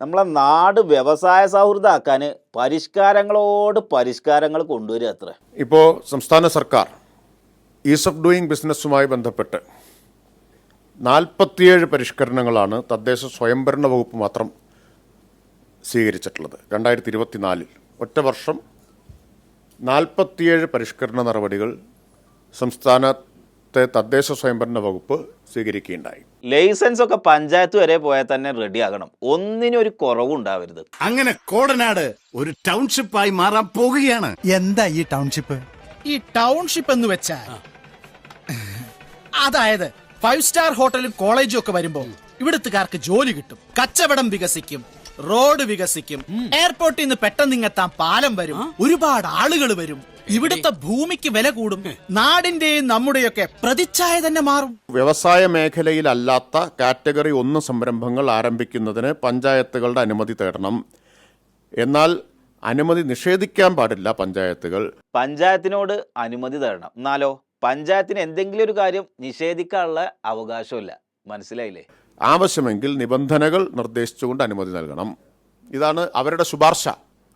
നമ്മളെ നാട് വ്യവസായ സൗഹൃദമാക്കാൻ പരിഷ്കാരങ്ങളോട് പരിഷ്കാരങ്ങൾ കൊണ്ടുവരിക അത്ര. ഇപ്പോൾ സംസ്ഥാന സർക്കാർ ഈസ് ഓഫ് ഡൂയിങ് ബിസിനസ്സുമായി ബന്ധപ്പെട്ട് 47 പരിഷ്കരണങ്ങളാണ് തദ്ദേശ സ്വയംഭരണ വകുപ്പ് മാത്രം സ്വീകരിച്ചിട്ടുള്ളത്. 2024 ഒറ്റ വർഷം 47 പരിഷ്കരണ നടപടികൾ സംസ്ഥാനത്തെ തദ്ദേശ സ്വയംഭരണ വകുപ്പ് സ്വീകരിക്കുകയുണ്ടായി. ലൈസൻസ് ഒക്കെ പഞ്ചായത്ത് വരെ പോയാൽ തന്നെ റെഡി ആകണം, ഒന്നിനും ഒരു കുറവുണ്ടാവരുത്. അങ്ങനെ കോടനാട് ഒരു ടൗൺഷിപ്പായി മാറാൻ പോകുകയാണ്. എന്താ ഈ ടൗൺഷിപ്പ്? ഈ ടൗൺഷിപ്പ് എന്ന് വെച്ചാൽ അതായത് 5 സ്റ്റാർ ഹോട്ടലും കോളേജും ഒക്കെ വരുമ്പോ ഇവിടുത്തുകാർക്ക് ജോലി കിട്ടും, കച്ചവടം വികസിക്കും, റോഡ് വികസിക്കും, എയർപോർട്ടിൽ നിന്ന് പെട്ടെന്ന് ഇങ്ങെത്താൻ പാലം വരും, ഒരുപാട് ആളുകൾ വരും, ഇവിടുത്തെ ഭൂമിക്ക് വില കൂടും, നാടിന്റെയും നമ്മുടെയൊക്കെ പ്രതിച്ഛായ തന്നെ മാറും. വ്യവസായ മേഖലയിലല്ലാത്ത കാറ്റഗറി 1 സംരംഭങ്ങൾ ആരംഭിക്കുന്നതിന് പഞ്ചായത്തുകളുടെ അനുമതി തേടണം. എന്നാൽ അനുമതി നിഷേധിക്കാൻ പാടില്ല പഞ്ചായത്തുകൾ. പഞ്ചായത്തിനോട് അനുമതി തരണം, എന്നാലോ പഞ്ചായത്തിന് എന്തെങ്കിലും ഒരു കാര്യം നിഷേധിക്കാനുള്ള അവകാശമില്ല. മനസ്സിലായില്ലേ? ആവശ്യമെങ്കിൽ നിബന്ധനകൾ നിർദ്ദേശിച്ചുകൊണ്ട് അനുമതി നൽകണം. ഇതാണ് അവരുടെ ശുപാർശ.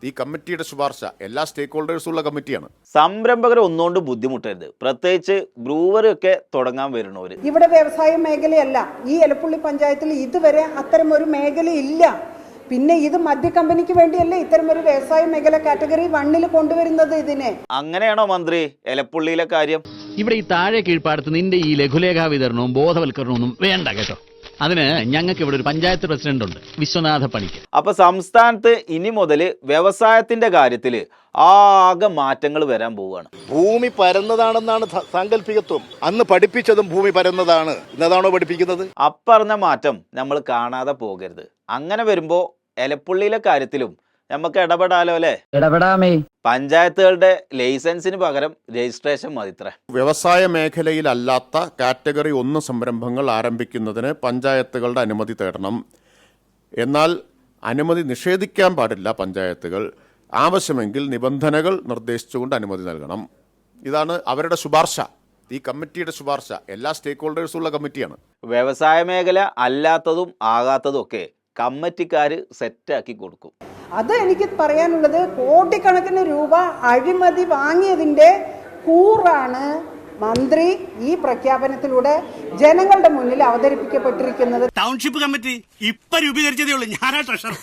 ഈ കമ്മിറ്റിയുടെ ശുപാർശ എല്ലാ സ്റ്റേക്ക് ഹോൾഡേഴ്സും ഉള്ള കമ്മിറ്റിയാണ്. സംരംഭകർ ഒന്നുകൊണ്ട് ബുദ്ധിമുട്ടരുത്, പ്രത്യേകിച്ച് ബ്രൂവറി ഒക്കെ തുടങ്ങാൻ വരുന്നവര്. ഇവിടെ വ്യവസായ മേഖലയല്ല, ഈ എലപ്പുള്ളി പഞ്ചായത്തിൽ ഇതുവരെ അത്തരം ഒരു മേഖലയില്ല. പിന്നെ ഇത് മദ്യ കമ്പനിക്ക് വേണ്ടിയല്ലേ ഇത്തരം ഒരു വ്യവസായ മേഖല കാറ്റഗറി 1 കൊണ്ടുവരുന്നത്. ഇതിനെ അങ്ങനെയാണോ മന്ത്രി എലപ്പുള്ളിയിലെ കാര്യം? ഇവിടെ ഈ താഴെ കീഴ്പ്പാടത്ത് നിന്റെ ഈ ലഘുലേഖാ വിതരണവും ബോധവൽക്കരണവും ഒന്നും വേണ്ട കേട്ടോ. അതിന് ഞങ്ങൾക്ക് ഇവിടെ ഒരു പഞ്ചായത്ത് പ്രസിഡന്റ് ഉണ്ട്, വിശ്വനാഥ പണിക്കർ. അപ്പൊ സംസ്ഥാനത്ത് ഇനി മുതൽ വ്യവസായത്തിന്റെ കാര്യത്തിൽ ആകെ മാറ്റങ്ങൾ വരാൻ പോവുകയാണ്. ഭൂമി പരന്നതാണെന്നാണ് സാങ്കല്പികത്വം. അന്ന് പഠിപ്പിച്ചതും ഭൂമി പരന്നതാണ്, ഇന്നതാണോ പഠിപ്പിക്കുന്നത്? അപ്പറഞ്ഞ മാറ്റം നമ്മൾ കാണാതെ പോകരുത്. അങ്ങനെ വരുമ്പോ എലപ്പുള്ളിയിലെ കാര്യത്തിലും നമുക്ക് ഇടപെടാലോ അല്ലേ? ഇടപെടാമേ. പഞ്ചായത്തുകളുടെ ലൈസൻസിന് പകരം രജിസ്ട്രേഷൻ മതിത്രേ. വ്യവസായ മേഖലയിലല്ലാത്ത കാറ്റഗറി 1 സംരംഭങ്ങൾ ആരംഭിക്കുന്നതിന് പഞ്ചായത്തുകളുടെ അനുമതി തേടണം. എന്നാൽ അനുമതി നിഷേധിക്കാൻ പാടില്ല പഞ്ചായത്തുകൾ. ആവശ്യമെങ്കിൽ നിബന്ധനകൾ നിർദ്ദേശിച്ചുകൊണ്ട് അനുമതി നൽകണം. ഇതാണ് അവരുടെ ശുപാർശ. ഈ കമ്മിറ്റിയുടെ ശുപാർശ എല്ലാ സ്റ്റേക്ക് ഹോൾഡേഴ്സും ഉള്ള കമ്മിറ്റിയാണ്. വ്യവസായ മേഖല അല്ലാത്തതും ആകാത്തതും ഒക്കെ കമ്മിറ്റിക്കാര് സെറ്റാക്കി കൊടുക്കും. അത് എനിക്ക് പറയാനുള്ളത്, കോടിക്കണക്കിന് രൂപ അഴിമതി വാങ്ങിയതിന്റെ കൂറാണ് മന്ത്രി ഈ പ്രഖ്യാപനത്തിലൂടെ ജനങ്ങളുടെ മുന്നിൽ അവതരിപ്പിക്കപ്പെട്ടിരിക്കുന്നത്. ടൗൺഷിപ്പ് കമ്മിറ്റി ഇപ്പൊ രൂപീകരിച്ചതേ ഉള്ളൂ, ഞാനാ ട്രഷറർ.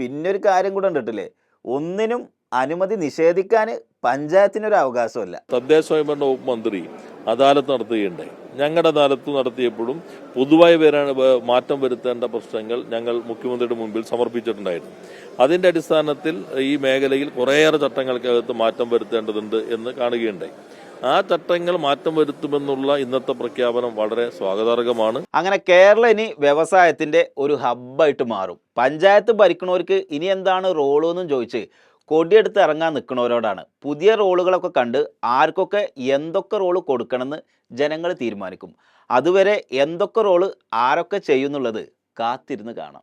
പിന്നൊരു കാര്യം കൂടെ ഉണ്ടിട്ടില്ലേ, ഒന്നിനും അനുമതി നിഷേധിക്കാൻ പഞ്ചായത്തിനൊരു അവകാശമല്ല. തദ്ദേശ സ്വയംഭരണ വകുപ്പ് മന്ത്രി അദാലത്ത് നടത്തുകയുണ്ടായി. ഞങ്ങളുടെ അദാലത്ത് നടത്തിയപ്പോഴും പൊതുവായി മാറ്റം വരുത്തേണ്ട പ്രശ്നങ്ങൾ ഞങ്ങൾ മുഖ്യമന്ത്രിയുടെ മുമ്പിൽ സമർപ്പിച്ചിട്ടുണ്ടായിരുന്നു. അതിന്റെ അടിസ്ഥാനത്തിൽ ഈ മേഖലയിൽ കുറേയേറെ ചട്ടങ്ങൾക്കകത്ത് മാറ്റം വരുത്തേണ്ടതുണ്ട് എന്ന് കാണുകയുണ്ടായി. ആ ചട്ടങ്ങൾ മാറ്റം വരുത്തുമെന്നുള്ള ഇന്നത്തെ പ്രഖ്യാപനം വളരെ സ്വാഗതാർഹമാണ്. അങ്ങനെ കേരളം ഇനി വ്യവസായത്തിന്റെ ഒരു ഹബ്ബായിട്ട് മാറും. പഞ്ചായത്ത് ഭരിക്കണവർക്ക് ഇനി എന്താണ് റോള് എന്നും ചോദിച്ച് കൊടിയെടുത്ത് ഇറങ്ങാൻ നിൽക്കുന്നവരോടാണ്. പുതിയ റോളുകളൊക്കെ കണ്ട് ആർക്കൊക്കെ എന്തൊക്കെ റോള് കൊടുക്കണമെന്ന് ജനങ്ങൾ തീരുമാനിക്കും. അതുവരെ എന്തൊക്കെ റോള് ആരൊക്കെ ചെയ്യുന്നുള്ളത് കാത്തിരുന്ന് കാണാം.